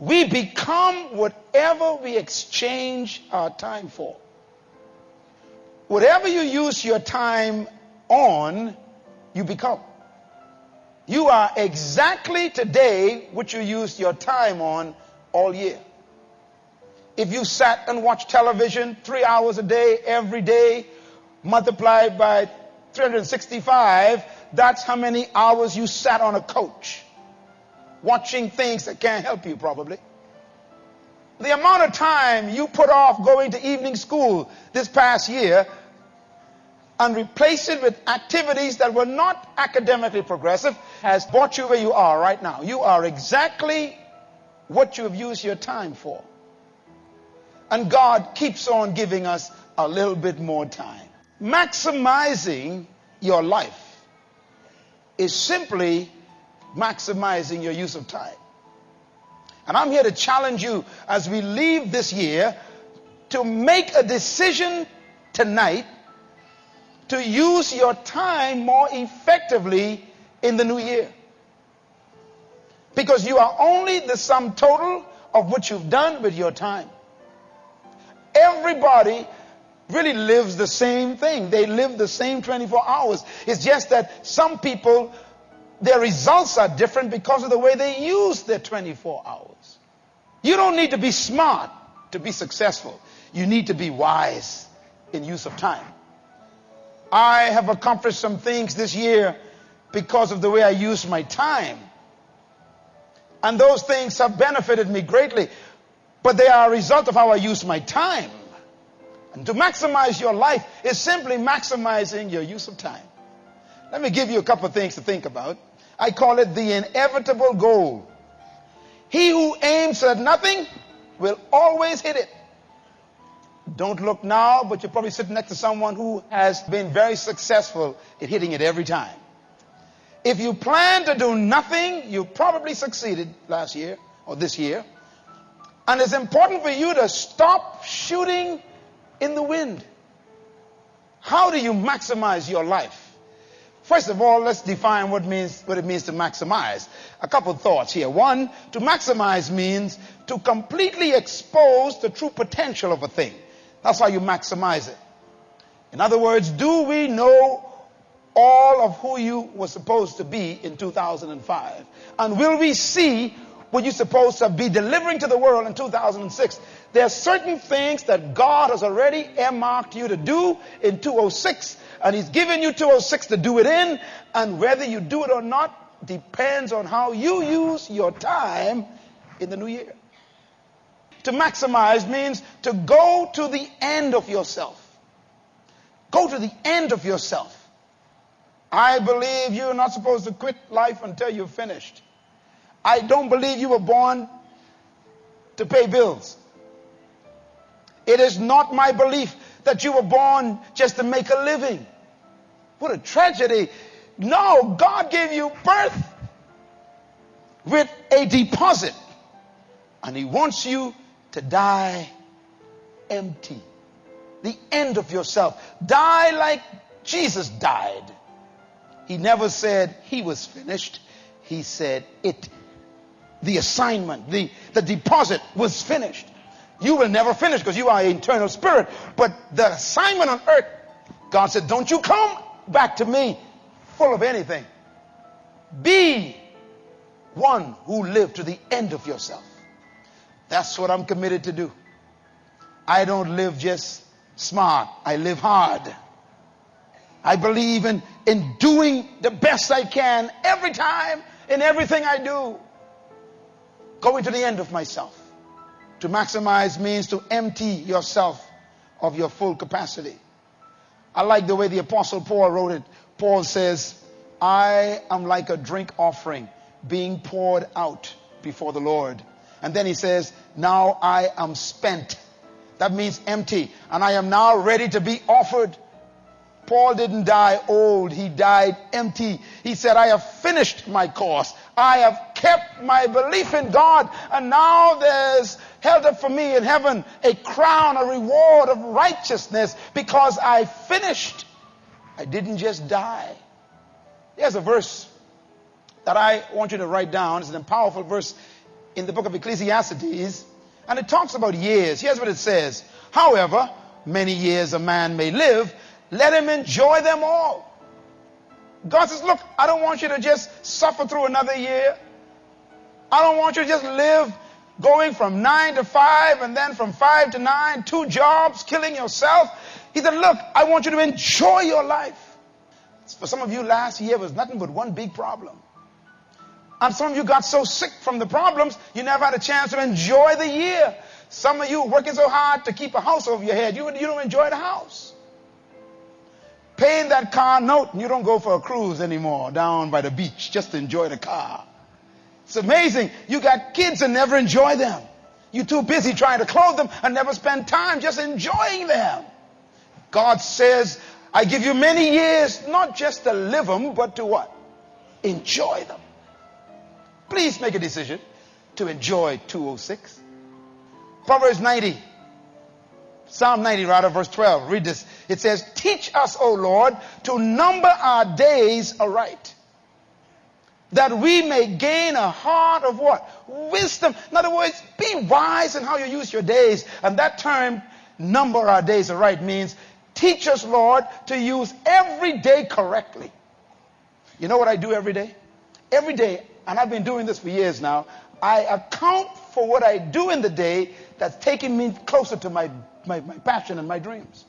We become whatever we exchange our time for. Whatever you use your time on, you become. You are exactly today what you used your time on all year. If you sat and watched television 3 hours a day, every day, multiplied by 365, that's how many hours you sat on a couch, watching things that can't help you probably. The amount of time you put off going to evening school this past year and replace it with activities that were not academically progressive has brought you where you are right now. You are exactly what you have used your time for. And God keeps on giving us a little bit more time. Maximizing your life is simply maximizing your use of time. And I'm here to challenge you as we leave this year to make a decision tonight to use your time more effectively in the new year. Because you are only the sum total of what you've done with your time. Everybody really lives the same thing. They live the same 24 hours. It's just that some people, their results are different because of the way they use their 24 hours. You don't need to be smart to be successful. You need to be wise in use of time. I have accomplished some things this year because of the way I use my time. And those things have benefited me greatly. But they are a result of how I use my time. And to maximize your life is simply maximizing your use of time. Let me give you a couple of things to think about. I call it the inevitable goal. He who aims at nothing will always hit it. Don't look now, but you're probably sitting next to someone who has been very successful at hitting it every time. If you plan to do nothing, you probably succeeded last year or this year. And it's important for you to stop shooting in the wind. How do you maximize your life? First of all, let's define what it means to maximize. A couple of thoughts here. One, to maximize means to completely expose the true potential of a thing. That's how you maximize it. In other words, do we know all of who you were supposed to be in 2005? And will we see what you're supposed to be delivering to the world in 2006? There are certain things that God has already earmarked you to do in 2006, and He's given you 2006 to do it in, and whether you do it or not depends on how you use your time in the new year. To maximize means to go to the end of yourself. Go to the end of yourself. I believe you're not supposed to quit life until you're finished. I don't believe you were born to pay bills. It is not my belief that you were born just to make a living. What a tragedy. No, God gave you birth with a deposit. And He wants you to die empty. The end of yourself. Die like Jesus died. He never said He was finished. He said it. The assignment, the deposit was finished. You will never finish because you are an eternal spirit. But the assignment on earth, God said, don't you come back to me full of anything. Be one who lived to the end of yourself. That's what I'm committed to do. I don't live just smart. I live hard. I believe in doing the best I can every time in everything I do. Going to the end of myself. To maximize means to empty yourself of your full capacity. I like the way the Apostle Paul wrote it. Paul says, I am like a drink offering being poured out before the Lord. And then he says, now I am spent. That means empty. And I am now ready to be offered. Paul didn't die old. He died empty. He said, I have finished my course. I have kept my belief in God. And now there's held up for me in heaven a crown, a reward of righteousness because I finished. I didn't just die. There's a verse that I want you to write down. It's a powerful verse in the book of Ecclesiastes, and it talks about years. Here's what it says. However many years a man may live, let him enjoy them all. God says, look, I don't want you to just suffer through another year. I don't want you to just live going from 9 to 5 and then from 5 to 9, 2 jobs, killing yourself. He said, look, I want you to enjoy your life. For some of you, last year was nothing but one big problem. And some of you got so sick from the problems, you never had a chance to enjoy the year. Some of you working so hard to keep a house over your head, you don't enjoy the house. Paying that car note, and you don't go for a cruise anymore down by the beach just to enjoy the car. It's amazing. You got kids and never enjoy them. You're too busy trying to clothe them and never spend time just enjoying them. God says, I give you many years, not just to live them, but to what? Enjoy them. Please make a decision to enjoy 206. Proverbs 90. Psalm 90 rather, verse 12. Read this. It says, teach us, O Lord, to number our days aright, that we may gain a heart of what? Wisdom. In other words, be wise in how you use your days. And that term, number our days aright, means teach us, Lord, to use every day correctly. You know what I do every day? Every day, and I've been doing this for years now, I account for what I do in the day that's taking me closer to my passion and my dreams.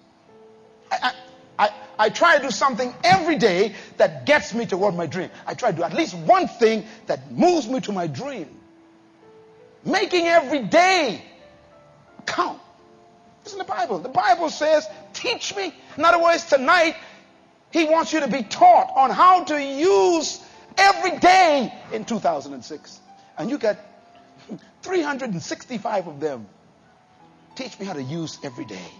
I try to do something every day that gets me toward my dream. I try to do at least one thing that moves me to my dream. Making every day count. It's in the Bible. The Bible says, teach me. In other words, tonight, he wants you to be taught on how to use every day in 2006. And you got 365 of them. Teach me how to use every day.